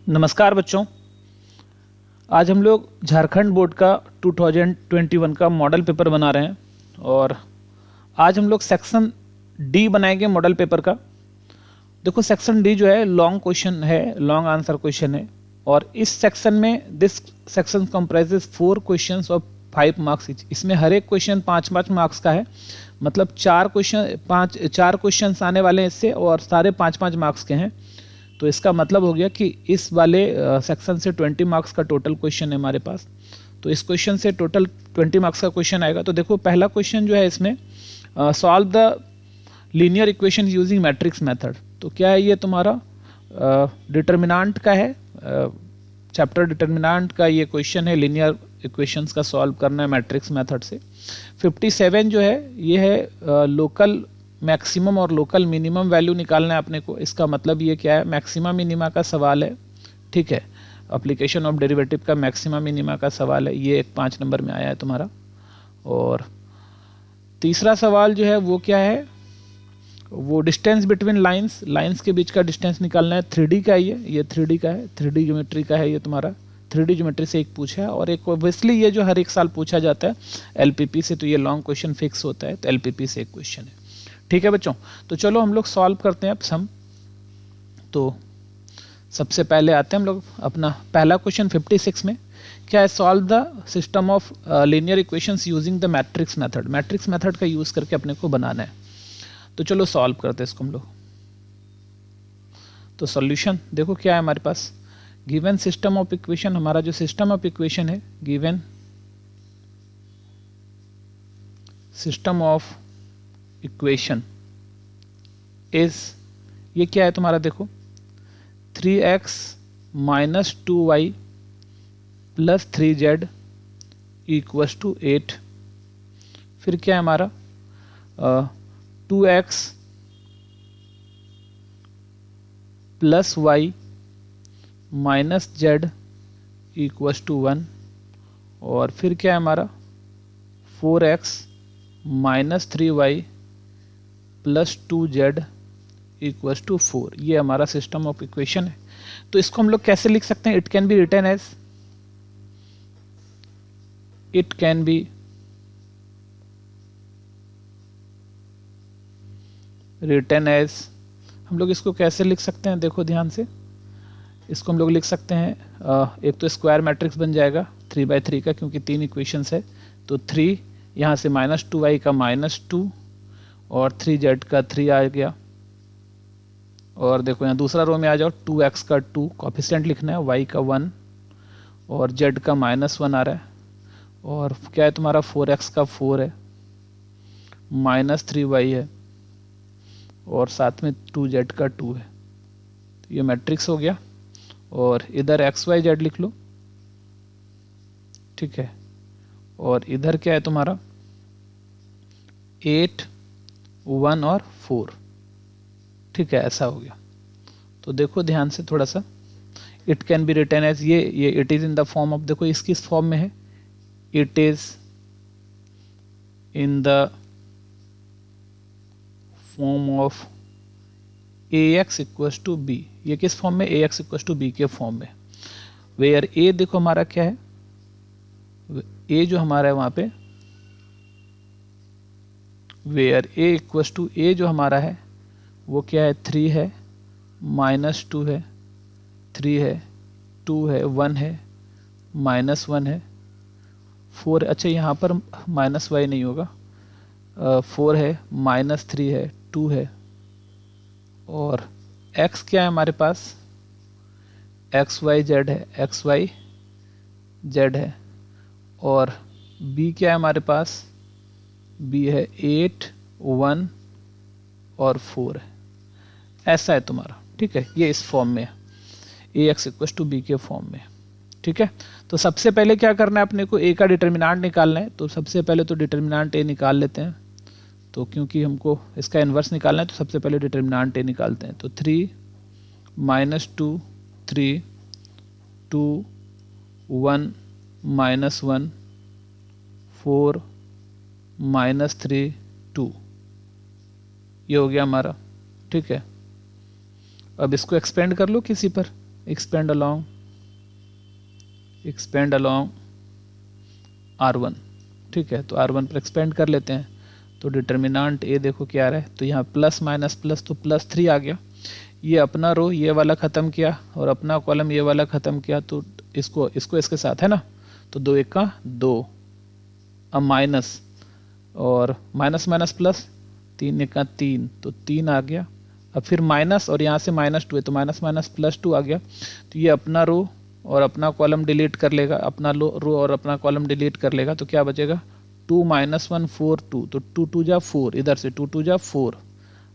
नमस्कार बच्चों। आज हम लोग झारखंड बोर्ड का 2021 का मॉडल पेपर बना रहे हैं और आज हम लोग सेक्शन डी बनाएंगे मॉडल पेपर का। देखो सेक्शन डी जो है लॉन्ग क्वेश्चन है, लॉन्ग आंसर क्वेश्चन है और इस सेक्शन में this section comprises 4 questions of 5 marks each. इसमें हर एक क्वेश्चन 5-5 मार्क्स का है, मतलब 4 क्वेश्चन आने वाले हैं इससे और सारे 5-5 मार्क्स के हैं। तो इसका मतलब हो गया कि इस वाले सेक्शन से 20 मार्क्स का टोटल क्वेश्चन है हमारे पास। तो इस क्वेश्चन से टोटल 20 मार्क्स का क्वेश्चन आएगा। तो देखो पहला क्वेश्चन जो है इसमें solve the linear equation using matrix method. तो क्या है ये तुम्हारा डिटर्मिनेंट का है, चैप्टर डिटर्मिनेंट का ये क्वेश्चन है। लीनियर इक्वेशंस का सॉल्व करना है मैट्रिक्स मेथड से। 57 जो है ये है लोकल मैक्सिमम और लोकल मिनिमम वैल्यू निकालना है अपने को। इसका मतलब ये क्या है, मैक्सिमा मिनिमा का सवाल है, ठीक है। एप्लीकेशन ऑफ डेरिवेटिव का मैक्सिमा मिनिमा का सवाल है, ये 5 नंबर में आया है तुम्हारा। और तीसरा सवाल जो है वो क्या है, वो डिस्टेंस बिटवीन लाइंस के बीच का डिस्टेंस निकालना है। 3D का ये 3D का है, 3D ज्योमेट्री का है ये तुम्हारा। 3D ज्योमेट्री से एक पूछा है और एक ऑब्वियसली ये जो हर एक साल पूछा जाता है LPP से, तो ये लॉन्ग क्वेश्चन फिक्स होता है, तो LPP से एक क्वेश्चन है, ठीक है बच्चों। तो चलो हम लोग सॉल्व करते हैं अब सम। तो सबसे पहले आते हैं हम लोग अपना पहला क्वेश्चन 56 में क्या है, solve the system of linear equations using the matrix method. Matrix method का यूज करके अपने को बनाना है। तो चलो सॉल्व करते हैं इसको हम लोग। तो सॉल्यूशन देखो क्या है हमारे पास, गिवन सिस्टम ऑफ इक्वेशन। हमारा जो सिस्टम ऑफ इक्वेशन है, given system of equation is, ये क्या है तुम्हारा, देखो 3x minus 2y plus 3z equals to 8। फिर क्या है हमारा 2x plus y minus z equals to 1। और फिर क्या है हमारा 4x minus 3y plus 2z equals to 4। ये हमारा सिस्टम ऑफ इक्वेशन है। तो इसको हम लोग कैसे लिख सकते हैं, it can be written as, it can be written as, हम लोग इसको कैसे लिख सकते हैं, देखो ध्यान से। इसको हम लोग लिख सकते हैं एक तो स्क्वायर मैट्रिक्स बन जाएगा 3/3 का, क्योंकि 3 इक्वेशंस है। तो 3 यहाँ से -2y का -2 और 3z का 3 आ गया। और देखो यहाँ दूसरा रो में आ जाओ, 2x का 2 कोफिशिएंट लिखना है, y का 1 और z का -1 आ रहा है। और क्या है तुम्हारा 4x का 4 है, -3y है और साथ में 2z का 2 है। तो ये मैट्रिक्स हो गया। और इधर x y z लिख लो, ठीक है। और इधर क्या है तुम्हारा 8 1 और 4, ठीक है, ऐसा हो गया। तो देखो ध्यान से थोड़ा सा, it can be written as, ये it is in the form of, देखो इसकी इस फॉर्म में है, it is in the form of ax equals to b। ये किस फॉर्म में, ax इक्वस टू b के फॉर्म में। वेयर a देखो हमारा क्या है, a जो हमारा है वहां पे, where a equals to a जो हमारा है वो क्या है, 3 है, -2 है, 3 है, 2 है, 1 है, -1 है, 4। अच्छा यहाँ पर -y नहीं होगा, 4 है, -3 है, 2 है। और x क्या है हमारे पास, x y z है, x y z है। और b क्या है हमारे पास, b है 8 1 और 4 है। ऐसा है तुम्हारा, ठीक है। ये इस फॉर्म में है, ax इक्वस टू b के फॉर्म में, ठीक है। तो सबसे पहले क्या करना है अपने को, a का डिटर्मिनेंट निकालना है। तो सबसे पहले तो डिटर्मिनेंट a निकाल लेते हैं। तो क्योंकि हमको इसका इन्वर्स निकालना है तो सबसे पहले डिटर्मिनेंट a निकालते हैं। तो 3 -2 3 2 1 -1 4 -3 2, ये हो गया हमारा, ठीक है। अब इसको एक्सपेंड कर लो किसी पर, एक्सपेंड अलोंग R1। ठीक है, तो R1 पर एक्सपेंड कर लेते हैं। तो डिटर्मिनांट ए देखो क्या आ रहा है, तो यहाँ प्लस माइनस प्लस तो +3 आ गया। ये अपना रो ये वाला ख़त्म किया और अपना कॉलम ये वाला ख़त्म किया, तो इसको इसके साथ है ना, तो 2 1 का 2, अब माइनस और माइनस माइनस प्लस, 3 1 का 3, तो 3 आ गया। अब फिर माइनस और यहाँ से -2 है, तो माइनस माइनस +2 आ गया। तो ये अपना रो और अपना कॉलम डिलीट कर लेगा, अपना रो और अपना कॉलम डिलीट कर लेगा, तो क्या बचेगा 2 - 1 4 2, तो 2 2 जा 4, इधर से 2 2 जा 4।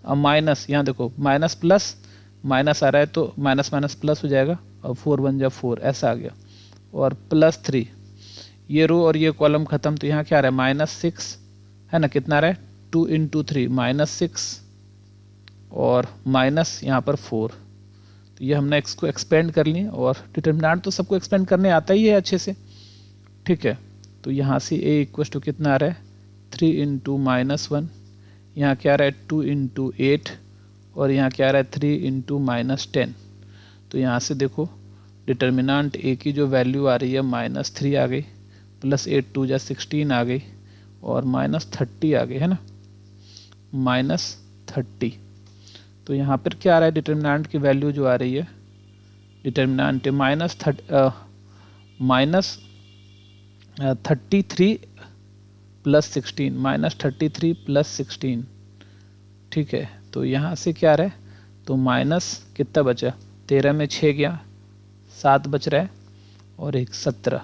अब माइनस, यहाँ देखो माइनस प्लस माइनस आ रहा है, तो माइनस माइनस प्लस हो जाएगा और 4 1 जा 4 ऐसा आ गया, और +3 ये रो और ये कॉलम खत्म। तो यहाँ क्या आ रहा है -6 है ना, कितना आ रहा है 2 × 3 -6 और माइनस यहाँ पर 4। तो ये हमने इसको एक्सपेंड कर लिए, और डिटर्मिनेंट तो सबको एक्सपेंड करने आता ही है अच्छे से। ठीक है, तो यहाँ से a = कितना आ रहा है 3 × -1, यहाँ क्या आ रहा है 2 × 8 और यहाँ क्या आ रहा है 3 × -10। तो यहाँ से देखो डिटर्मिनेंट a की जो वैल्यू आ रही है -3 आ गई, +8 2 जा 16 आ गई और -30 आ गई, है ना, -30। तो यहाँ पर क्या आ रहा है डिटर्मिनेंट की वैल्यू जो आ रही है, डिटर्मिनेंट -33 + 16 -33 + 16। ठीक है, तो यहाँ से क्या आ रहा है, तो माइनस कितना बचा, 13 में 6 गया, 7 बच रहा है और एक 17,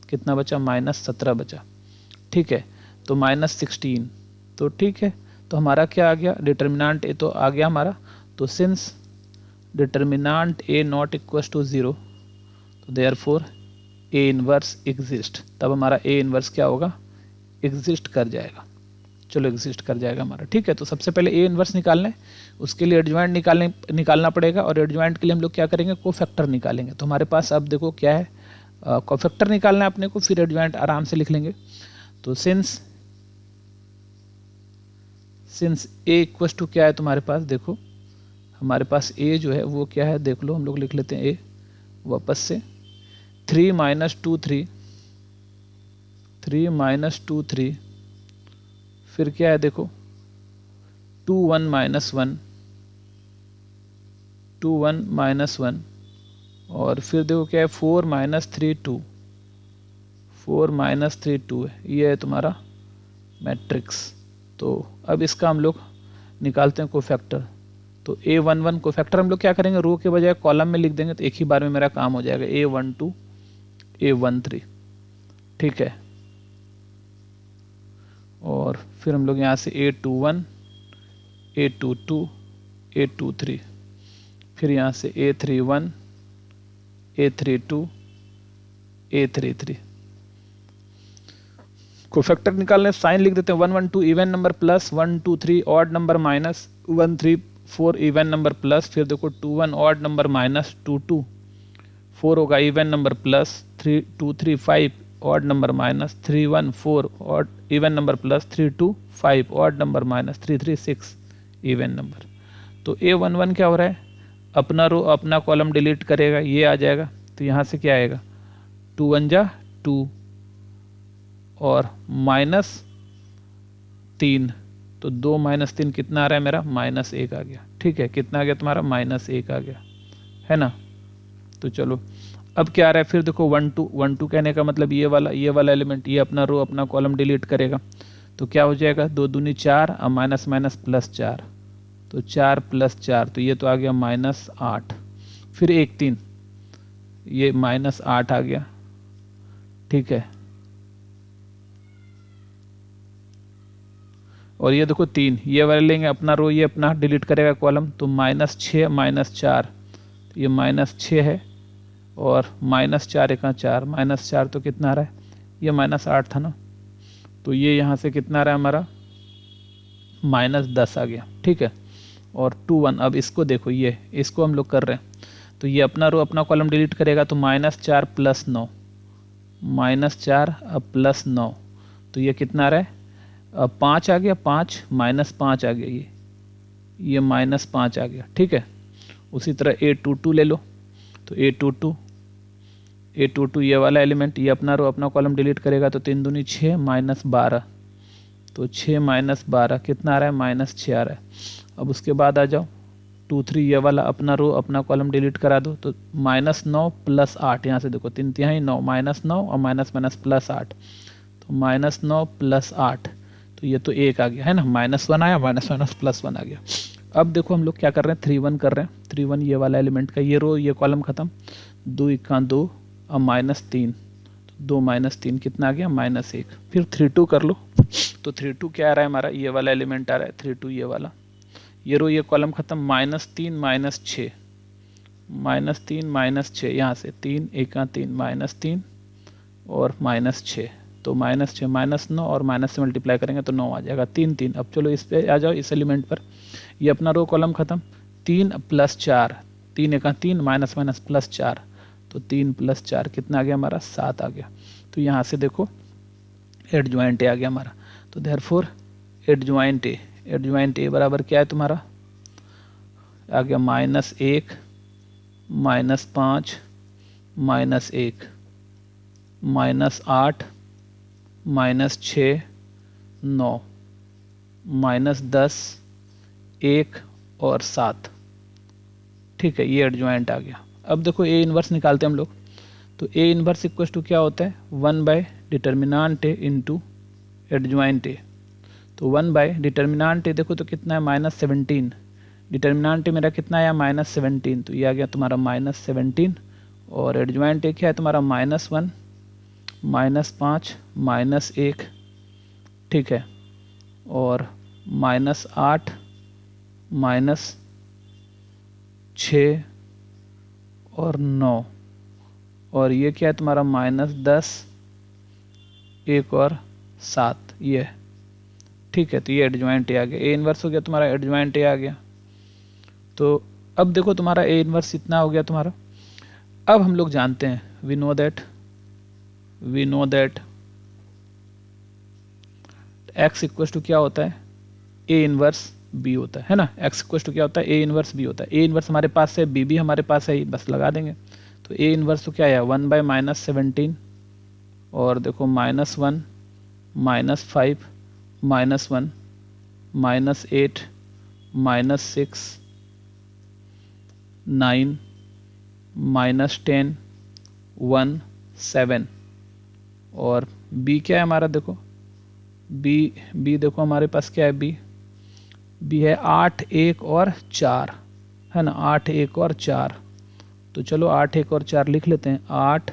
कितना बचा -17 बचा। ठीक है, तो -16, तो ठीक है, तो हमारा क्या आ गया डिटर्मिनेंट ए तो आ गया हमारा। तो since determinant A not equal to 0, तो देयरफॉर ए इनवर्स एग्जिस्ट, तब हमारा ए इनवर्स क्या होगा, एग्जिस्ट कर जाएगा। चलो एग्जिस्ट कर जाएगा हमारा। ठीक है, तो सबसे पहले ए इनवर्स निकालना है, उसके लिए एडजॉइंट निकालना पड़ेगा, और एडजॉइंट के लिए हम लोग क्या करेंगे, कोफैक्टर निकालेंगे। तो हमारे पास अब देखो क्या है, कोफैक्टर निकालना है अपने को, फिर एडजॉइंट आराम से लिख लेंगे। तो सिंस ए इक्वल टू क्या है तुम्हारे पास, देखो हमारे पास ए जो है वो क्या है, देख लो हम लोग लिख लेते हैं ए वापस से, 3 - 2 3, 3 - 2 3, फिर क्या है देखो 2 1 - 1, 2 1 - 1, और फिर देखो क्या है 4 - 3 2, 4 - 3 2 है, ये है तुम्हारा मैट्रिक्स। तो अब इसका हम लोग निकालते हैं कोफैक्टर। तो A11 कोफैक्टर हम लोग क्या करेंगे, रो के बजाय कॉलम में लिख देंगे, तो एक ही बार में मेरा काम हो जाएगा, A12 A13। ठीक है, और फिर हम लोग यहाँ से A21 A22 A23, फिर यहाँ से A31 A32 A33। कोफैक्टर निकालने साइन लिख देते हैं, 1 1 2 even number plus 1 2 3 odd number minus 1 3 4 even number plus, फिर देखो 2 1 ऑड नंबर माइनस 2 2 4 होगा even number plus 3 2 3 5 odd number minus 3 1 4 odd even number plus 3 2 5 odd number minus 3 3 6 even number. तो A11 क्या हो रहा है, अपना रो अपना कॉलम डिलीट करेगा, ये आ जाएगा। तो यहाँ से क्या आएगा 2 1 जा 2 और -3, तो 2 - 3 कितना आ रहा है मेरा -1 आ गया। ठीक है, कितना आ गया तुम्हारा -1 आ गया, है ना। तो चलो अब क्या आ रहा है, फिर देखो 1 2 1 2 कहने का मतलब ये वाला एलिमेंट, ये अपना रो अपना कॉलम डिलीट करेगा, तो क्या हो जाएगा 2 दूनी 4 और माइनस माइनस +4, तो 4 + 4, तो ये तो आ गया -8, फिर 1 3, ये -8 आ गया। ठीक है, और ये देखो 3, ये वाले लेंगे अपना रो, ये अपना डिलीट करेगा कॉलम, तो -6 -4, तो ये -6 है और -4 1 4, -4 तो कितना आ रहा है, ये -8 था ना, तो ये यहाँ से कितना आ रहा है हमारा -10 आ गया। ठीक है, और 2 1, अब इसको देखो, ये इसको हम लोग कर रहे हैं, तो ये अपना रो अपना कॉलम डिलीट करेगा, तो -4 + 9, -4 अब +9, तो ये कितना आ रहा है 5 आ गया, 5 -5 आ गया, ये -5 आ गया। ठीक है, उसी तरह A22 ले लो, तो A22 ये वाला एलिमेंट, ये अपना रो अपना कॉलम डिलीट करेगा तो 3 दूनी 6 माइनस 12, तो 6 माइनस 12 कितना आ रहा है, माइनस 6 आ रहा है। अब उसके बाद आ जाओ 2 3 ये वाला अपना रो अपना कॉलम डिलीट करा दो, तो माइनस 9 प्लस 8, यहाँ से देखो 3 तिहाई 9, माइनस 9 और माइनस माइनस प्लस 8, तो माइनस 9 प्लस 8, तो ये तो 1 आ गया है ना, -1 आया, माइनस माइनस प्लस 1 आ गया। अब देखो हम लोग क्या कर रहे हैं, 3 1 कर रहे हैं, 3 1 ये वाला एलिमेंट का, ये रो ये कॉलम खत्म, 2 1 2 और -3, 2 -3 कितना आ गया, -1। फिर 3 2 कर लो, तो 3 2 क्या आ रहा है हमारा, ये वाला एलिमेंट आ रहा है 3 2 ये वाला, ये रो ये कॉलम खत्म, -3 -6 -3 -6, यहाँ से 3 1 3 -3 और -6, तो -6 -9 और माइनस से मल्टीप्लाई करेंगे तो 9 आ जाएगा, 3 3। अब चलो इस पे आ जाओ, इस एलिमेंट पर, ये अपना रो कॉलम खत्म, 3 + 4, 3 1 3 माइनस माइनस प्लस 4, तो 3 + 4 कितना आ गया हमारा, 7 आ गया। तो यहाँ से देखो एडजॉइंट ए आ गया हमारा, तो देयरफॉर एडजॉइंट ए बराबर क्या है तुम्हारा, आ गया -1 -5 -1 -8 -6 9 -10 1 और 7, ठीक है, ये एडजॉइंट आ गया। अब देखो ए इनवर्स निकालते हैं हम लोग, तो ए इनवर्स इक्वल टू क्या होता है, 1 determinant A into adjoint A, तो 1 डिटर्मिनांट ए देखो तो कितना है, -17, डिटर्मिनांट ए मेरा कितना आया, -17, तो ये आ गया तुम्हारा -17, और एडजॉइंट ए क्या है तुम्हारा, -1 -5 -1, ठीक है, और -8 -6 और 9, और ये क्या है तुम्हारा, -10 1 और 7, ये, ठीक है, तो ये एडजॉइंट ए आ गया, ए इनवर्स हो गया तुम्हारा, एडजॉइंट ए आ गया। तो अब देखो तुम्हारा ए इनवर्स इतना हो गया तुम्हारा। अब हम लोग जानते हैं, we know that x equal to क्या होता है, ए इनवर्स बी होता है ना, x इक्वल टू क्या होता है, ए इनवर्स बी होता है। ए इनवर्स हमारे पास है, बी भी हमारे पास है, बस लगा देंगे। तो ए इनवर्स तो क्या है, 1 - -17, और देखो -1 -5 -1 -8 -6 9 -10 1 7, और बी क्या है हमारा, देखो बी देखो हमारे पास क्या है, बी है 8 1 और 4, है ना, 8 1 और 4, तो चलो 8 1 और 4 लिख लेते हैं, 8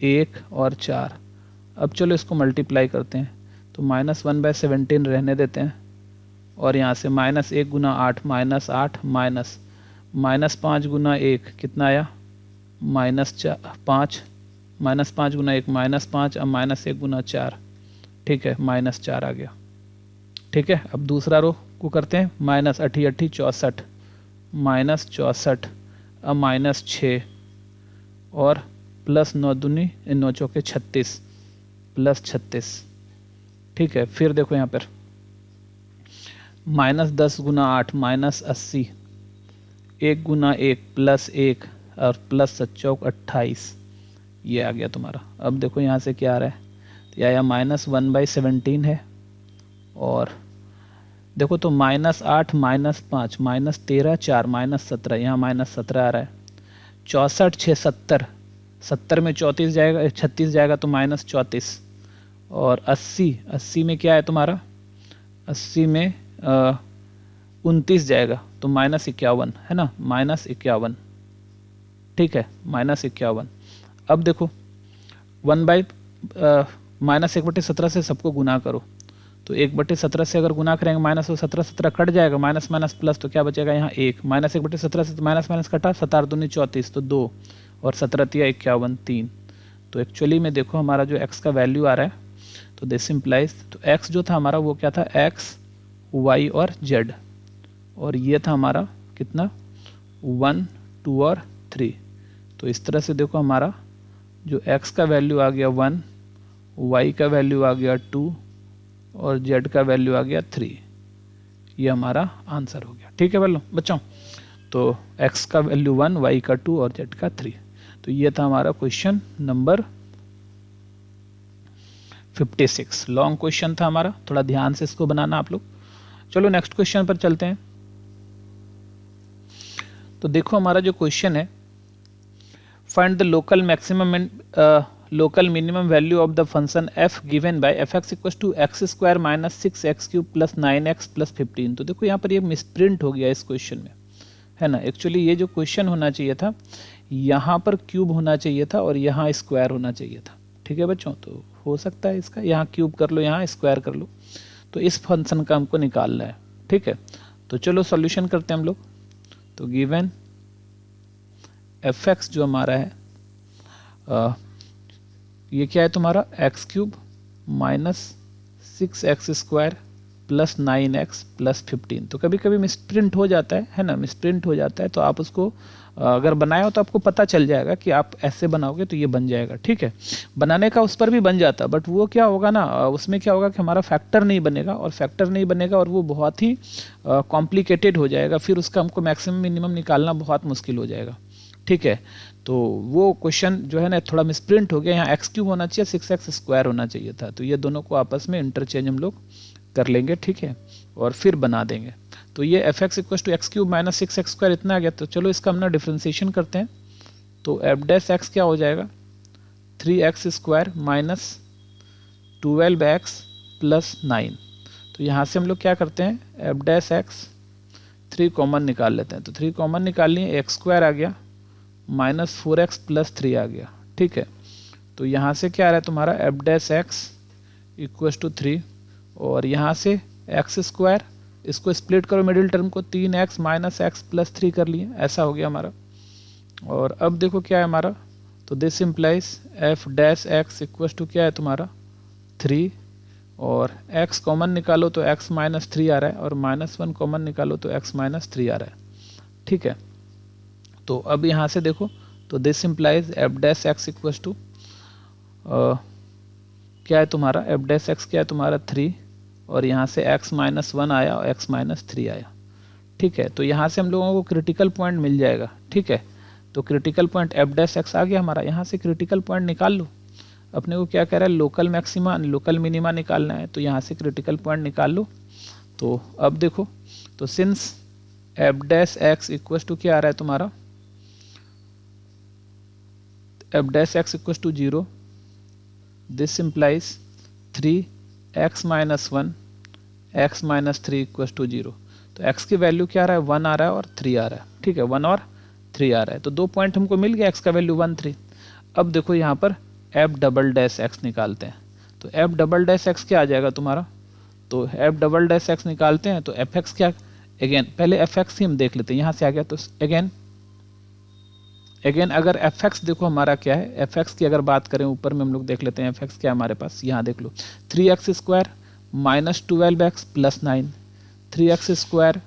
1 और 4। अब चलो इसको मल्टीप्लाई करते हैं, तो -1/17 रहने देते हैं, और यहाँ से -1 गुना 8 -8 -5 गुना 1 कितना आया, -5 -5 गुना 1 -5, अब -1 गुना 4, ठीक है, -4 आ गया, ठीक है। अब दूसरा रो को करते हैं, -8 8 64 -64, अब -6 और +9 दूनी 9 चौके 36 +36, ठीक है। फिर देखो यहाँ पर -10 गुना 8 -80, 1 गुना 1 +1 और +7 28, ये आ गया तुम्हारा। अब देखो यहाँ से क्या आ रहा है, तो यह आया -1/17 है, और देखो तो -8 -5 -13 4 -17, यहाँ -17 आ रहा है, 64 6 70, 70 में 34 जाएगा, 36 जाएगा तो -34, और 80 में क्या है तुम्हारा, 80 में 29 जाएगा तो -51, है ना, -51, ठीक है, -51। अब देखो 1/-1/17 से सबको गुना करो, तो 1/17 से अगर गुना करेंगे -17 17 कट जाएगा, माइनस माइनस प्लस, तो क्या बचेगा यहाँ 1, -1/17 से तो माइनस माइनस कटा, 7 दूनी 34 तो 2, और 17 × 51 3। तो एक्चुअली में देखो हमारा जो x का वैल्यू आ रहा है, तो दिस इम्प्लाइज, तो x जो था हमारा वो क्या था, x y और z, और ये था हमारा कितना 1 2 और 3। तो इस तरह से देखो हमारा जो x का वैल्यू आ गया 1, y का वैल्यू आ गया 2 और z का वैल्यू आ गया 3, ये हमारा आंसर हो गया। ठीक है बच्चों, तो x का वैल्यू 1, y का 2 और z का 3। तो ये था हमारा क्वेश्चन नंबर 56। लॉन्ग क्वेश्चन था हमारा, थोड़ा ध्यान से इसको बनाना आप लोग। चलो नेक्स्ट क्वेश्चन पर चलते हैं। तो देखो हमारा जो क्वेश्चन है, find the local maximum and local minimum value of the function f given by fx equal to x square minus 6x cube plus 9x plus 15। तो देखो यहाँ पर ये मिसप्रिंट हो गया इस क्वेश्चन में, है ना। एक्चुअली ये जो क्वेश्चन होना चाहिए था, यहाँ पर क्यूब होना चाहिए था और यहाँ स्क्वायर होना चाहिए था। ठीक है बच्चों, तो हो सकता है इसका यहाँ क्यूब कर लो, यहाँ स्क्वायर कर लो। तो इस फंक्शन का हमको निकालना है। ठीक है, तो चलो सॉल्यूशन करते हैं हम लोग। तो गिवन fx जो हमारा है, ये क्या है तुम्हारा x cube minus 6x square plus 9x plus 15। तो कभी कभी मिसप्रिंट हो जाता है ना, मिसप्रिंट हो जाता है। तो आप उसको अगर बनाए हो तो आपको पता चल जाएगा कि आप ऐसे बनाओगे तो ये बन जाएगा। ठीक है, बनाने का उस पर भी बन जाता, बट वो क्या होगा ना, उसमें क्या होगा कि हमारा फैक्टर नहीं बनेगा, और फैक्टर नहीं बनेगा और वो बहुत ही कॉम्प्लिकेटेड हो जाएगा। फिर उसका हमको मैक्सिमम मिनिमम निकालना बहुत मुश्किल हो जाएगा। ठीक है, तो वो क्वेश्चन जो है ना थोड़ा मिसप्रिंट हो गया। यहाँ एक्स क्यूब होना चाहिए, 6x स्क्वायर होना चाहिए था। तो ये दोनों को आपस में इंटरचेंज हम लोग कर लेंगे। ठीक है, और फिर बना देंगे। तो ये f x equal to x cube minus 6x square इतना आ गया। तो चलो इसका हम ना डिफ्रेंसिएशन करते हैं। तो एफ डैश एक्स क्या हो जाएगा, 3x square minus 12x plus 9। तो यहाँ से हम लोग क्या करते हैं, एफ डैश एक्स 3 कॉमन निकाल लेते हैं। तो 3 कॉमन निकाल लिए, एक्स स्क्वायर आ गया माइनस 4x प्लस 3 आ गया। ठीक है, तो यहाँ से क्या आ रहा है तुम्हारा f dash x equal to 3, और यहाँ से एक्स स्क्वायर, इसको स्प्लिट करो मिडिल टर्म को, 3x माइनस एक्स प्लस 3 कर लिए, ऐसा हो गया हमारा। और अब देखो क्या है हमारा, तो this implies f dash x equal to क्या है तुम्हारा 3, और x कॉमन निकालो तो x माइनस 3 आ रहा है, और माइनस 1 कॉमन निकालो तो x माइनस 3 आ रहा है। ठीक है, तो अब यहाँ से देखो, तो this implies f dash x equal to क्या है तुम्हारा, एफ डैश एक्स क्या है तुम्हारा 3, और यहाँ से x माइनस 1 आया और x माइनस 3 आया। ठीक है, तो यहाँ से हम लोगों को क्रिटिकल पॉइंट मिल जाएगा। ठीक है, तो critical point f dash x आ गया हमारा। यहाँ से क्रिटिकल पॉइंट निकाल लो। अपने को क्या कह रहा है, लोकल मैक्सिमा लोकल मिनिमा निकालना है। तो यहाँ से क्रिटिकल पॉइंट निकाल लो। तो अब देखो, तो since f dash x equal to क्या आ रहा है तुम्हारा, f dash x equal to 0, this implies 3x minus 1 x minus 3 equal to 0। तो x की वैल्यू क्या आ रहा है, 1 आ रहा है और 3 आ रहा है। ठीक है, 1 और 3 आ रहा है। तो 2 पॉइंट हमको मिल गया, x का वैल्यू 1 3। अब देखो यहाँ पर f डबल डैश एक्स निकालते हैं। तो f डबल डैश एक्स क्या आ जाएगा तुम्हारा, तो f डबल डैश एक्स निकालते हैं। तो एफ एक्स क्या, अगेन पहले एफ एक्स ही हम देख लेते हैं, यहाँ से आ गया। तो अगेन अगर एफ एक्स देखो हमारा क्या है, एफ एक्स की अगर बात करें ऊपर में हम लोग देख लेते हैं एफ एक्स क्या है हमारे पास। यहाँ देख लो, 3x square minus 12x plus 9, 3x square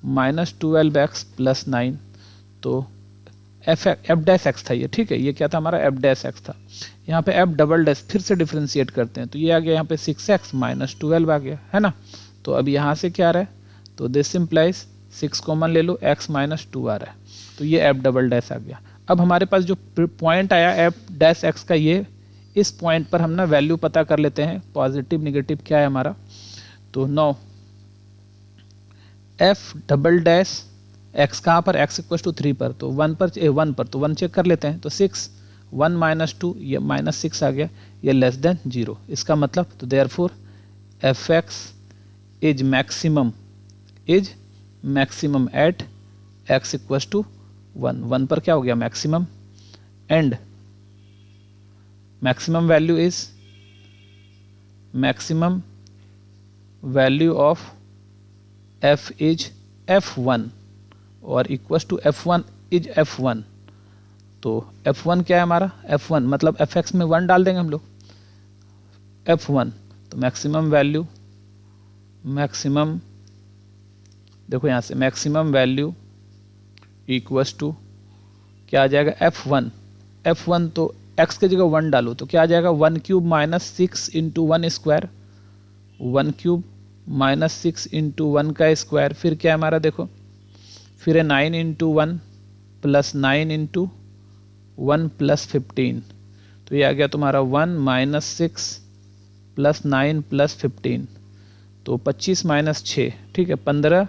minus 12x plus 9। तो एफ डैश एक्स था ये। ठीक है, ये क्या था हमारा, एफ डैश एक्स था। यहाँ पे एफ डबल डैश फिर से डिफ्रेंशिएट करते हैं। तो ये आ गया यहाँ पे 6x माइनस 12 आ गया, है ना। तो अब यहाँ से क्या आ रहा है, तो दिस इम्प्लाइज 6 कॉमन ले लो, x माइनस 2 आ रहा है। तो ये एफ डबल डैश आ गया। अब हमारे पास जो पॉइंट आया एफ डैश एक्स का, ये इस पॉइंट पर हम ना वैल्यू पता कर लेते हैं, पॉजिटिव निगेटिव क्या है हमारा। तो no f double dash x कहाँ पर, x इक्वल टू 3 पर, तो 1 पर तो 1 चेक कर लेते हैं। तो 6 1 माइनस 2, ये माइनस 6 आ गया, ये लेस देन 0। इसका मतलब तो therefore f x is maximum at x equal to 1 पर क्या हो गया maximum, and maximum value of f is f1 और equal to f1 is f1। तो f1 क्या है हमारा, f1 मतलब fx में 1 डाल देंगे हम लोग, f1। तो मैक्सिमम देखो यहाँ से मैक्सिमम वैल्यू इक्वल्स टू क्या आ जाएगा, f1 तो x की जगह 1 डालो तो क्या आ जाएगा, 1 cube minus 6 into 1 square, 1 cube minus 6 into 1 का स्क्वायर। फिर क्या है हमारा देखो फिर है 9 इंटू 1 प्लस 9 इंटू 1 प्लस 15, तो ये आ गया तुम्हारा 1 माइनस 6 प्लस 9 प्लस 15, तो 25 माइनस 6, ठीक है 15,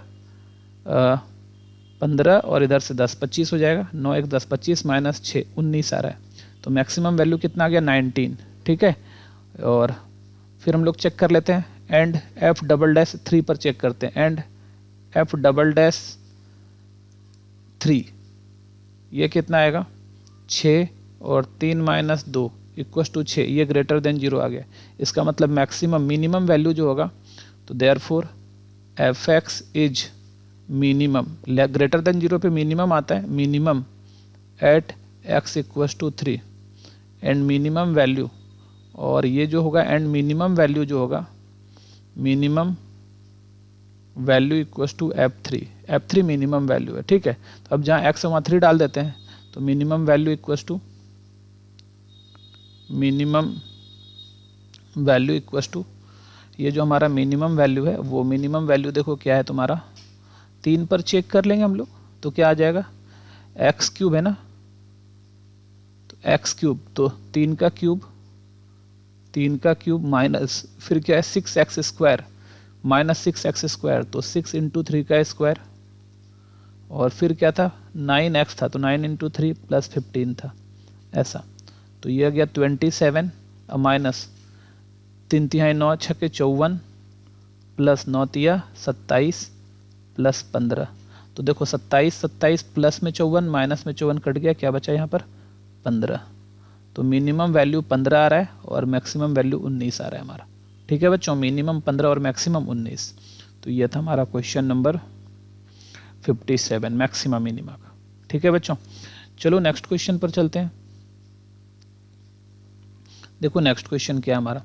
15 और इधर से 10, 25 हो जाएगा, 9 1 10, 25 माइनस 6 19 आ रहा है, तो मैक्सिमम वैल्यू कितना आ गया 19, ठीक है। और फिर हम लोग चेक कर लेते हैं एंड एफ डबल डैश 3 पर चेक करते हैं, एंड एफ डबल डैश 3 ये कितना आएगा 6 और 3 माइनस 2 इक्वस टू 6, ये ग्रेटर देन 0 आ गया, इसका मतलब मैक्सिमम मिनिमम वैल्यू जो होगा, तो therefore f x is minimum, greater than 0 पे मिनिमम आता है, minimum at x equals to 3 and minimum value, और ये जो होगा एंड मिनिमम वैल्यू जो होगा, minimum value equals to F3 minimum value है, ठीक है। तो अब जहाँ x वहाँ 3 डाल देते हैं, तो मिनिमम वैल्यू इक्वस टू ये जो हमारा मिनिमम वैल्यू है, वो मिनिमम वैल्यू देखो क्या है तुम्हारा, 3 पर चेक कर लेंगे हम लोग, तो क्या आ जाएगा एक्स क्यूब है ना, तो एक्स क्यूब, तो 3 का क्यूब माइनस फिर क्या है 6x square minus 6x square, तो 6 इंटू 3 का स्क्वायर, और फिर क्या था 9x था, तो 9 इंटू 3 प्लस 15 था, ऐसा, तो ये आ गया 27 माइनस 3 तिहाई 9 छक्के 54 प्लस 9 तिया 27 प्लस 15, तो देखो 27 प्लस में 54 माइनस में 54 कट गया, क्या बचा यहाँ पर 15, तो मिनिमम वैल्यू 15 आ रहा है और मैक्सिमम वैल्यू 19 आ रहा है हमारा, ठीक है बच्चों, मिनिमम 15 और मैक्सिमम 19, तो ये था हमारा क्वेश्चन नंबर 57 मैक्सिमम मिनिमा का, ठीक है बच्चों। चलो नेक्स्ट क्वेश्चन पर चलते हैं। देखो नेक्स्ट क्वेश्चन क्या है हमारा,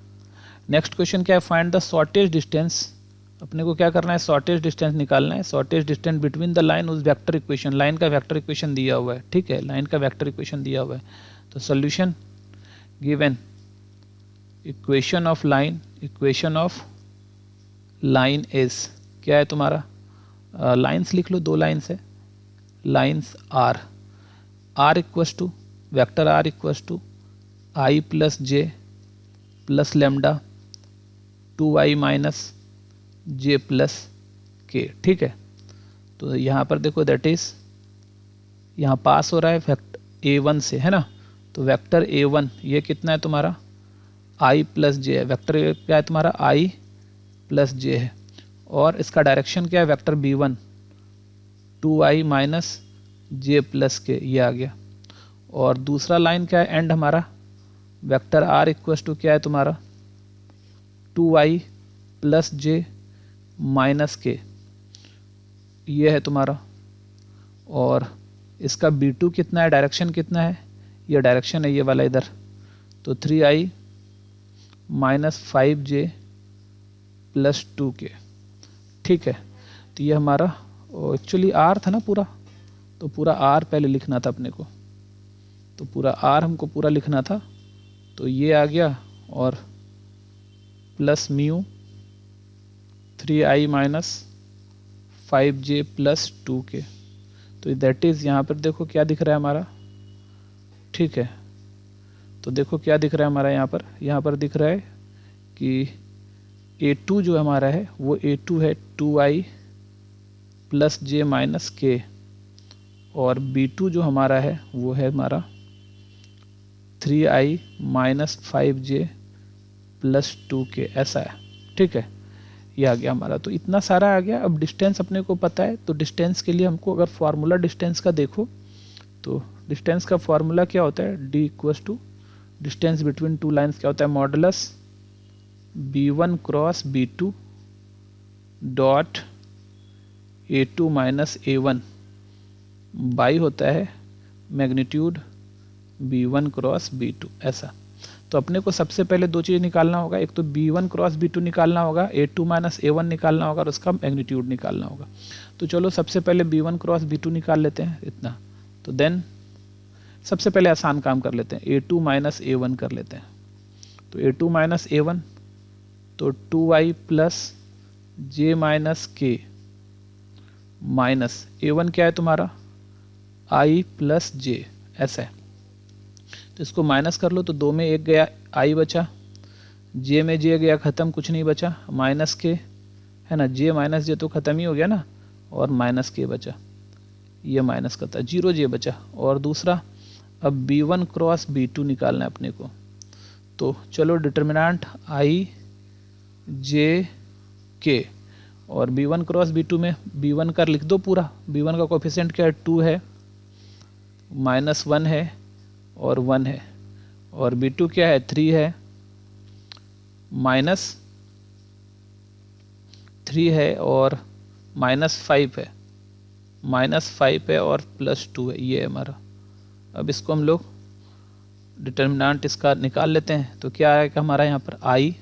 नेक्स्ट क्वेश्चन क्या है, फाइंड द शॉर्टेज डिस्टेंस, अपने को क्या करना है शॉर्टेज डिस्टेंस निकालना है, shortage distance between the line उस वेक्टर इक्वेशन, लाइन का वेक्टर इक्वेशन दिया हुआ है, ठीक है, लाइन का वेक्टर इक्वेशन दिया हुआ है, तो solution given equation of line is क्या है तुम्हारा, लाइन्स लिख लो, 2 लाइन्स है, lines r equals to vector r equals to i plus j plus lambda 2i minus j plus k, ठीक है। तो यहाँ पर देखो दैट इज यहाँ पास हो रहा है वेक्टर a1 से, है ना, तो वेक्टर a1 ये कितना है तुम्हारा i प्लस जे है, वेक्टर क्या है तुम्हारा i प्लस जे है, और इसका डायरेक्शन क्या है vector b1 2i minus j plus के, ये आ गया, और दूसरा लाइन क्या है एंड हमारा वेक्टर r इक्वस टू क्या है तुम्हारा 2i प्लस जे माइनस के, ये है तुम्हारा, और इसका b2 कितना है, डायरेक्शन कितना है, ये डायरेक्शन है ये वाला इधर, तो 3i minus 5j plus 2k, ठीक है। तो ये हमारा एक्चुअली r था ना पूरा, तो पूरा r पहले लिखना था अपने को, तो पूरा r हमको पूरा लिखना था, तो ये आ गया, और plus mu 3i minus 5j plus 2k, तो दैट इज़ यहाँ पर देखो क्या दिख रहा है हमारा, ठीक है, तो देखो क्या दिख रहा है हमारा यहाँ पर दिख रहा है कि a2 जो हमारा है वो a2 है 2i प्लस जे माइनस के, और b2 जो हमारा है वो है हमारा 3i minus 5j plus 2k, ऐसा है, ठीक है, ये आ गया हमारा, तो इतना सारा आ गया। अब डिस्टेंस अपने को पता है, तो डिस्टेंस के लिए हमको अगर फार्मूला डिस्टेंस का देखो, तो डिस्टेंस का फार्मूला क्या होता है, d equals to distance between 2 lines क्या होता है, modulus b1 cross b2 dot a2 minus a1 by होता है मैग्नीट्यूड b1 क्रॉस b2, ऐसा। तो अपने को सबसे पहले 2 चीज़ निकालना होगा, एक तो b1 क्रॉस b2 निकालना होगा, a2 माइनस a1 निकालना होगा, और उसका मैग्नीट्यूड निकालना होगा। तो चलो सबसे पहले b1 क्रॉस b2 निकाल लेते हैं इतना, तो देन सबसे पहले आसान काम कर लेते हैं, a2 माइनस a1 कर लेते हैं, तो a2 माइनस a1 तो 2i प्लस जे माइनस के माइनस A1 क्या है तुम्हारा I प्लस जे, ऐसा है। तो इसको माइनस कर लो तो 2 में 1 गया, I बचा, जे में जे गया ख़त्म, कुछ नहीं बचा, माइनस के है ना, जे माइनस जे तो ख़त्म ही हो गया ना, और माइनस के बचा, ये माइनस करता, 0 जे बचा। और दूसरा अब B1 क्रॉस B2 निकालना है अपने को। तो चलो डिटर्मिनेंट I जे के, और B1 क्रॉस B2 में B1 का लिख दो पूरा। B1 का कोफिशिएंट क्या है 2 है, -1 है और 1 है, और B2 क्या है 3 है, -3 है और -5 है, -5 है और +2 है, ये है हमारा। अब इसको हम लोग डिटर्मिनेंट इसका निकाल लेते हैं। तो क्या आएगा हमारा यहाँ पर I,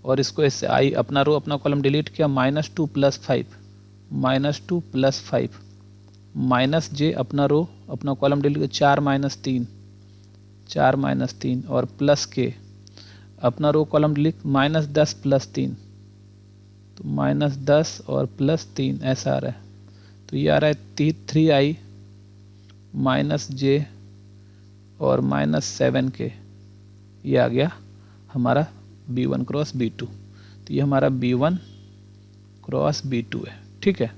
और इसको इससे I अपना रो अपना कॉलम डिलीट किया, -2 + 5, -2 + 5, माइनस जे अपना रो अपना कॉलम डिलीट किया, 4 - 3 और प्लस के अपना रो कॉलम डिलीट, -10 + 3, तो -10 और +3 ऐसा आ रहा है। तो ये आ रहा है 3I -j और -7 के, ये आ गया हमारा B1 क्रॉस B2। तो ये हमारा B1 क्रॉस B2 है, ठीक है।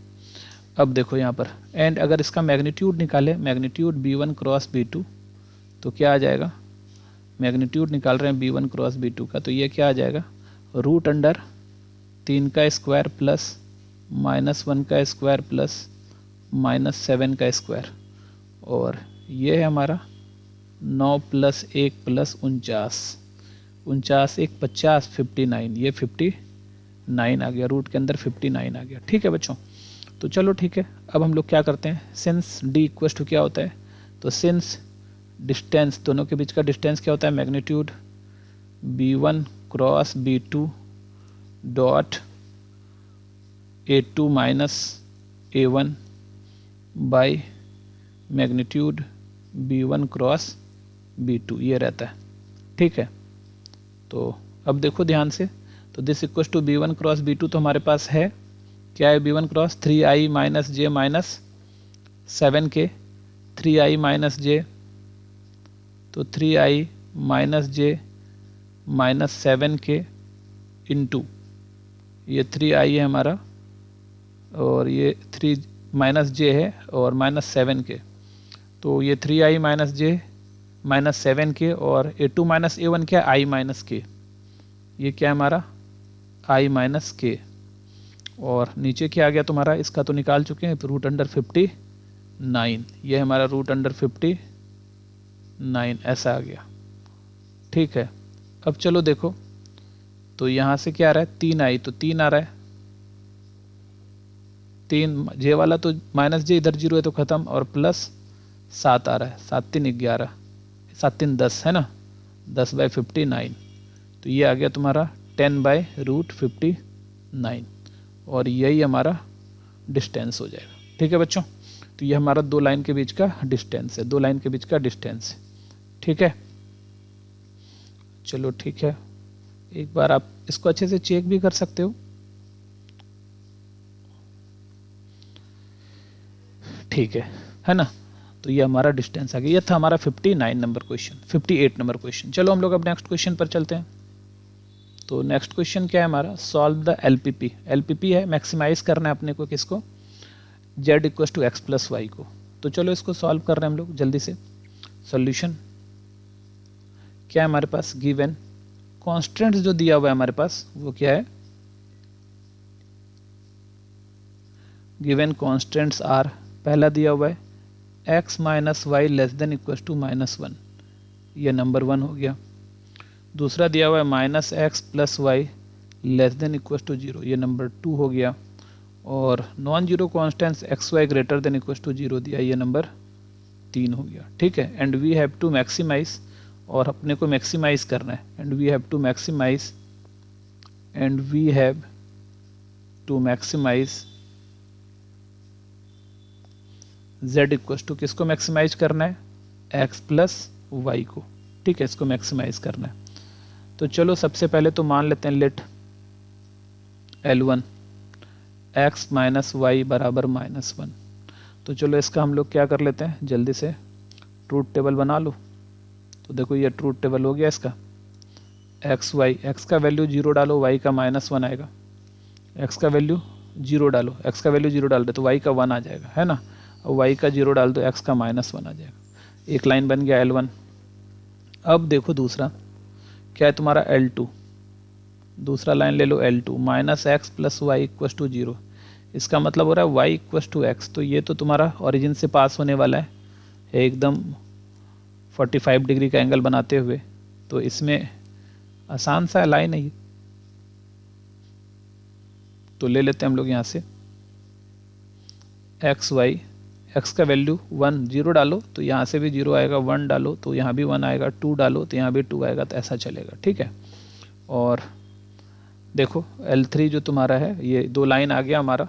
अब देखो यहाँ पर एंड अगर इसका मैग्नीट्यूड निकाले, मैग्नीट्यूड B1 क्रॉस B2, तो क्या आ जाएगा, मैग्नीट्यूड निकाल रहे हैं B1 क्रॉस B2 का, तो ये क्या आ जाएगा, √3 का स्क्वायर प्लस -1 का स्क्वायर प्लस -7 का स्क्वायर, और ये है हमारा 9 + 1 + 49, 49 1 50, 59, ये 59 आ गया, रूट के अंदर 59 आ गया, ठीक है बच्चों। तो चलो ठीक है, अब हम लोग क्या करते हैं, सिंस D इक्वल्स टू क्या होता है, तो सिंस डिस्टेंस, दोनों के बीच का डिस्टेंस क्या होता है, magnitude B1 cross B2 dot A2 minus A1 by magnitude B1 cross B2, ये रहता है, ठीक है। तो अब देखो ध्यान से, तो this equals to B1 cross B2 तो हमारे पास है क्या है, B1 क्रॉस 3I - j -7 के, 3I - j, तो 3I - j -7 के इंटू ये 3I है हमारा, और ये 3 - j है और -7 के, तो ये 3I - j -7 के, और A2 - A1 क्या है I - k, ये क्या है हमारा I - k, और नीचे क्या आ गया तुम्हारा, इसका तो निकाल चुके हैं, √59, ये हमारा √59 ऐसा आ गया, ठीक है। अब चलो देखो, तो यहाँ से क्या आ रहा है 3I, तो 3 आ रहा है, 3 जे वाला तो -j इधर 0 है तो ख़त्म, और प्लस 7 आ रहा है, 7 3 11, 7 3 10 है ना, 10/59, तो ये आ गया तुम्हारा 10/√59, और यही हमारा डिस्टेंस हो जाएगा, ठीक है बच्चों। तो ये हमारा 2 लाइन के बीच का डिस्टेंस है, 2 लाइन के बीच का डिस्टेंस है, ठीक है। चलो ठीक है, एक बार आप इसको अच्छे से चेक भी कर सकते हो, ठीक है ना। तो ये हमारा डिस्टेंस आ गया, ये था हमारा 59 नंबर क्वेश्चन, 58 नंबर क्वेश्चन। चलो हम लोग अब नेक्स्ट क्वेश्चन पर चलते हैं। तो नेक्स्ट क्वेश्चन क्या है हमारा, सॉल्व द LPP। LPP है मैक्सिमाइज करना है अपने को किसको, z equal to x plus y को। तो चलो इसको सॉल्व कर रहे हैं हम लोग जल्दी से। सॉल्यूशन क्या है हमारे पास, गिवन कॉन्स्टेंट्स जो दिया हुआ है हमारे पास वो क्या है, गिवन कॉन्स्टेंट्स आर, पहला दिया हुआ है x - y <= -1, ये नंबर 1 हो गया। दूसरा दिया हुआ है -x + y <= 0, ये नंबर 2 हो गया। और नॉन जीरो कॉन्स्टेंट्स xy > 0 दिया, ये नंबर 3 हो गया, ठीक है। And we have to maximize, और अपने को मैक्सिमाइज करना है, and we have to maximize z equal किसको मैक्सिमाइज करना है, x + y को, ठीक है, इसको मैक्सिमाइज करना है। तो चलो सबसे पहले तो मान लेते हैं late L1 x minus Y बराबर -1। तो चलो इसका हम लोग क्या कर लेते हैं, जल्दी से ट्रूथ टेबल बना लो। तो देखो ये ट्रूथ टेबल हो गया इसका। एक्स वाई, एक्स का वैल्यू 0 डालो, वाई का -1 आएगा। एक्स का वैल्यू 0 डालो, एक्स का वैल्यू 0 डाल दे तो वाई का 1 आ जाएगा, है ना। और वाई का 0 डाल दो, एक्स का -1 आ जाएगा। एक लाइन बन गया L1। अब देखो दूसरा क्या है तुम्हारा L2। दूसरा लाइन ले लो L2, -x + y = 0। इसका मतलब हो रहा है y = x। तो ये तो तुम्हारा ओरिजिन से पास होने वाला है एकदम 45 डिग्री का एंगल बनाते हुए। तो इसमें आसान सा लाइन है ये। तो ले लेते हैं हम लोग यहाँ से एक्स वाई, एक्स का वैल्यू 1, 0 डालो तो यहाँ से भी 0 आएगा, 1 डालो तो यहाँ भी 1 आएगा, 2 डालो तो यहाँ भी 2 आएगा। तो ऐसा चलेगा, ठीक है। और देखो L3 जो तुम्हारा है, ये 2 लाइन आ गया हमारा।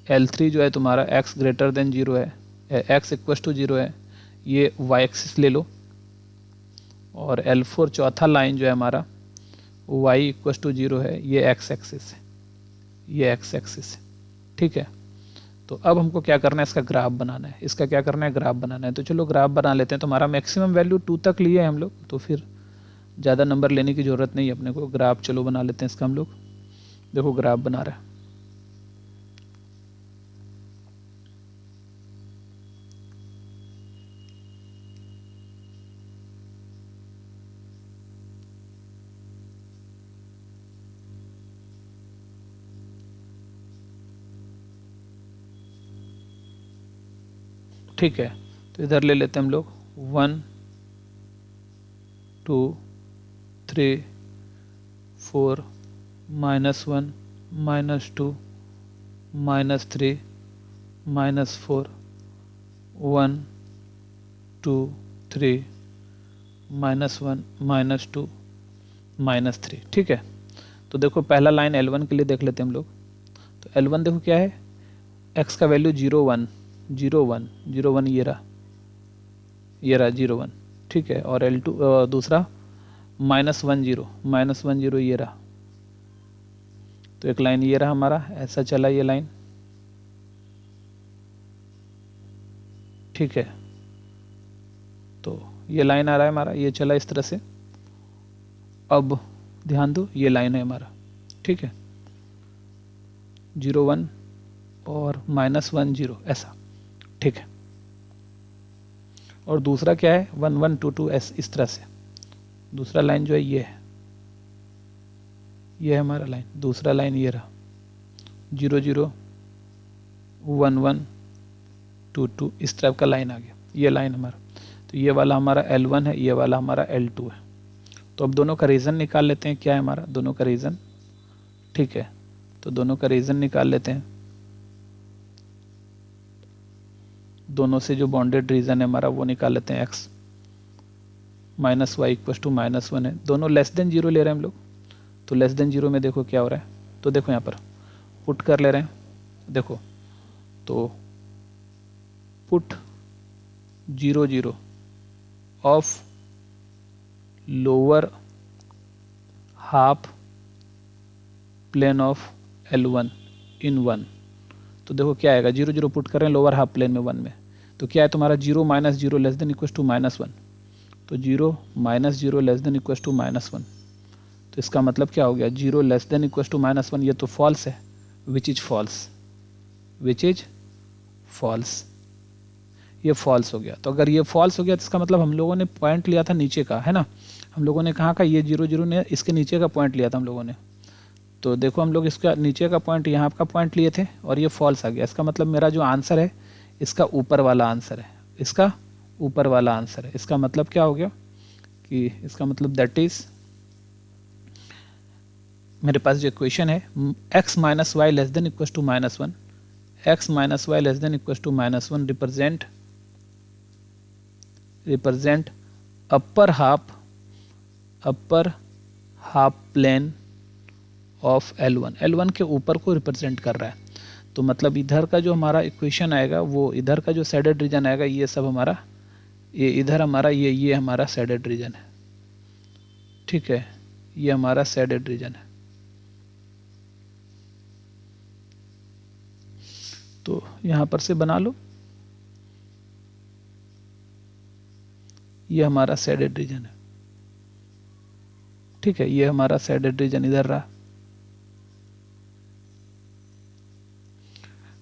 L3 जो है तुम्हारा x ग्रेटर देन 0 है, x = 0 है, ये y एक्सिस ले लो। और L4 चौथा लाइन जो है हमारा y = 0 है, ये x एक्सिस है, ये x एक्सिस है, ठीक है। तो अब हमको क्या करना है, इसका ग्राफ बनाना है। इसका क्या करना है, ग्राफ बनाना है। तो चलो ग्राफ बना लेते हैं। तो हमारा मैक्सिमम वैल्यू 2 तक लिए हैं हम लोग, तो फिर ज़्यादा नंबर लेने की ज़रूरत नहीं है अपने को। ग्राफ चलो बना लेते हैं इसका हम लोग। देखो ग्राफ बना रहा है। ठीक है, तो इधर ले लेते हैं हम लोग 1 2 3 4 -1 -2 -3 -4 1 2 3 -1 -2 -3, ठीक है। तो देखो पहला लाइन L1 के लिए देख लेते हैं हम लोग। तो L1 देखो क्या है, x का वैल्यू 0 1 0 1 0 1, ये रहा 0 1, ठीक है। और L2 दूसरा -1 0 -1 0, ये रहा। तो एक लाइन ये रहा हमारा, ऐसा चला ये लाइन, ठीक है। तो ये लाइन आ रहा है हमारा, ये चला इस तरह से। अब ध्यान दो ये लाइन है हमारा, ठीक है, 0 1 और -1 0, ऐसा, ठीक है। और दूसरा क्या है 1 1 2 2, इस तरह से। दूसरा लाइन जो है ये है, ये है हमारा लाइन। दूसरा लाइन ये रहा 0 0 1 1 2 2, इस तरह का लाइन आ गया, ये लाइन हमारा। तो ये वाला हमारा L1 है, ये वाला हमारा L2 है। तो अब दोनों का रीज़न निकाल लेते हैं, क्या है हमारा दोनों का रीज़न, ठीक है। तो दोनों का रीज़न निकाल लेते हैं। दोनों से जो बॉन्डेड रीजन है हमारा वो निकाल लेते हैं। x minus y equals to -1 है, दोनों लेस देन 0 ले रहे हैं हम लोग। तो लेस देन 0 में देखो क्या हो रहा है, तो देखो यहाँ पर पुट कर ले रहे हैं। देखो तो put 0 0 of lower half plane of L1 in 1। तो देखो क्या आएगा, 0 0 पुट कर रहे हैं लोअर हाफ प्लेन में 1 में। तो क्या है तुम्हारा 0 - 0 लेस देन इक्वस टू -1। तो 0 - 0 लेस देन इक्वस टू -1। तो इसका मतलब क्या हो गया, 0 लेस देन इक्वस टू -1, ये तो फॉल्स है, which is false, which is false, ये फॉल्स हो गया। तो अगर ये फॉल्स हो गया तो इसका मतलब हम लोगों ने पॉइंट लिया था नीचे का, है ना। हम लोगों ने कहाँ का, ये 0 0 ने इसके नीचे का पॉइंट लिया था हम लोगों ने। तो देखो हम लोग इसका नीचे का पॉइंट यहाँ का पॉइंट लिए थे और ये फॉल्स आ गया। इसका मतलब मेरा जो आंसर है इसका ऊपर वाला आंसर है, इसका ऊपर वाला आंसर है। इसका मतलब क्या हो गया कि इसका मतलब दैट इज, मेरे पास जो इक्वेशन है x minus y less than equal to -1, x minus y less than equal to -1 represent upper half plane of L1 के ऊपर को रिप्रेजेंट कर रहा है। तो मतलब इधर का जो हमारा इक्वेशन आएगा, वो इधर का जो शेडेड रीजन आएगा, ये सब हमारा, ये इधर हमारा, ये हमारा शेडेड रीजन है, ठीक है, ये हमारा शेडेड रीजन है। तो यहाँ पर से बना लो, ये हमारा शेडेड रीजन है, ठीक है, ये हमारा शेडेड रीजन इधर रहा,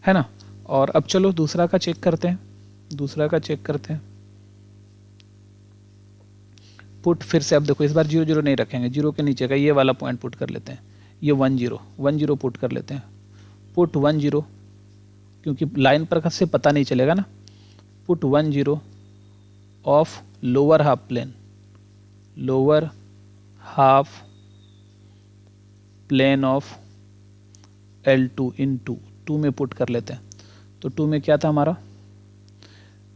है ना। और अब चलो दूसरा का चेक करते हैं, दूसरा का चेक करते हैं। पुट फिर से, अब देखो इस बार 0 0 नहीं रखेंगे, 0 के नीचे का ये वाला पॉइंट पुट कर लेते हैं, ये 1 0 1 0 पुट कर लेते हैं। पुट 1 0, क्योंकि लाइन पर से पता नहीं चलेगा ना। Put 1 0 of lower half plane, lower half plane of L2 in 2 में पुट कर लेते हैं। तो 2 में क्या था हमारा,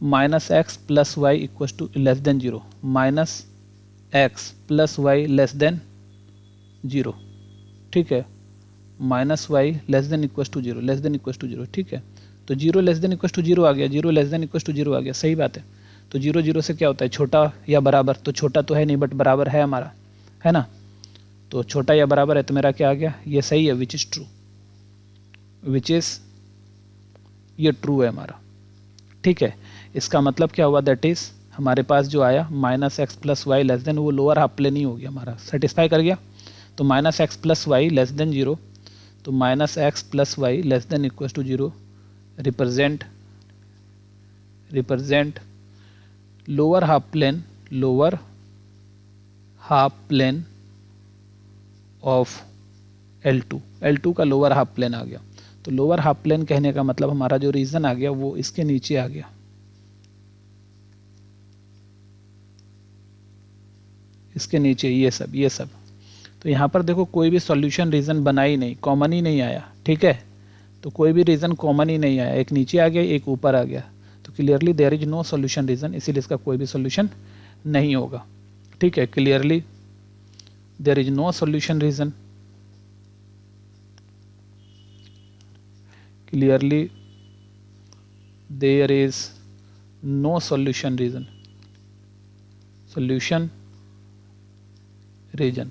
-x + y = less than 0, -x + y less then 0, ठीक है, -y less than = 0, less than = 0, ठीक है। तो 0 लेस देन = 0 आ गया, 0 लेस देन = 0 आ गया, सही बात है। तो 0 0 से क्या होता है, छोटा या बराबर, तो छोटा तो है नहीं बट बराबर है हमारा, है ना। तो छोटा या बराबर है तो मेरा क्या आ गया, ये सही है, which is true, which is, ये ट्रू है हमारा, ठीक है। इसका मतलब क्या हुआ, दैट इज़ हमारे पास जो आया -x + y लेस देन, वो लोअर हाफ प्लेन ही हो गया हमारा, सेटिस्फाई कर गया। तो -x + y लेस देन 0, तो -x + y less than = 0 represent lower half plane, lower half plane of L2, L2 का लोअर हाफ प्लेन आ गया। तो लोअर हाफ प्लेन कहने का मतलब हमारा जो रीजन आ गया वो इसके नीचे आ गया, इसके नीचे, ये सब, ये सब। तो यहाँ पर देखो कोई भी सॉल्यूशन रीजन बना ही नहीं, कॉमन ही नहीं आया, ठीक है। तो कोई भी रीजन कॉमन ही नहीं आया, एक नीचे आ गया, एक ऊपर आ गया। तो clearly there is no solution region, इसीलिए इसका कोई भी सॉल्यूशन नहीं होगा, ठीक है। Clearly there is no solution region, clearly there is no solution region, solution region,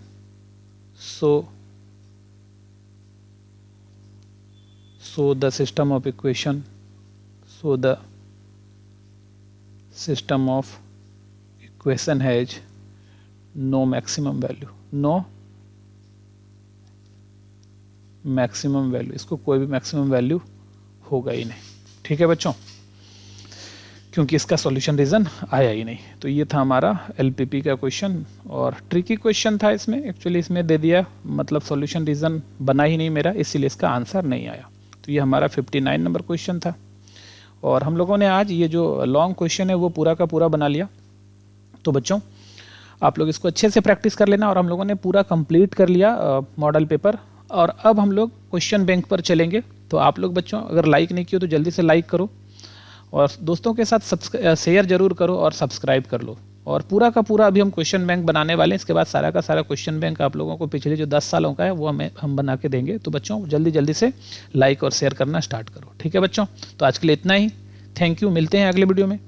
so the system of equation, so the system of equation has no maximum value, no maximum value, इसको कोई भी maximum value होगा ही नहीं, ठीक है बच्चों, क्योंकि इसका सॉल्यूशन रीजन आया ही नहीं। तो ये था हमारा LPP का क्वेश्चन, और ट्रिकी क्वेश्चन था इसमें, एक्चुअली इसमें दे दिया मतलब सॉल्यूशन रीजन बना ही नहीं मेरा, इसीलिए इसका आंसर नहीं आया। तो ये हमारा 59 नंबर क्वेश्चन था, और हम लोगों ने आज ये जो लॉन्ग क्वेश्चन है वो पूरा का पूरा बना लिया। तो बच्चों आप लोग इसको अच्छे से प्रैक्टिस कर लेना, और हम लोगों ने पूरा कंप्लीट कर लिया मॉडल पेपर। और अब हम लोग क्वेश्चन बैंक पर चलेंगे। तो आप लोग बच्चों अगर लाइक नहीं किया तो जल्दी से लाइक करो, और दोस्तों के साथ शेयर जरूर करो, और सब्सक्राइब कर लो। और पूरा का पूरा अभी हम क्वेश्चन बैंक बनाने वाले हैं, इसके बाद सारा का सारा क्वेश्चन बैंक आप लोगों को पिछले जो 10 सालों का है वो हम बना के देंगे। तो बच्चों जल्दी जल्दी से लाइक और शेयर करना स्टार्ट करो, ठीक है बच्चों। तो आज के लिए इतना ही, थैंक यू, मिलते हैं अगले वीडियो में।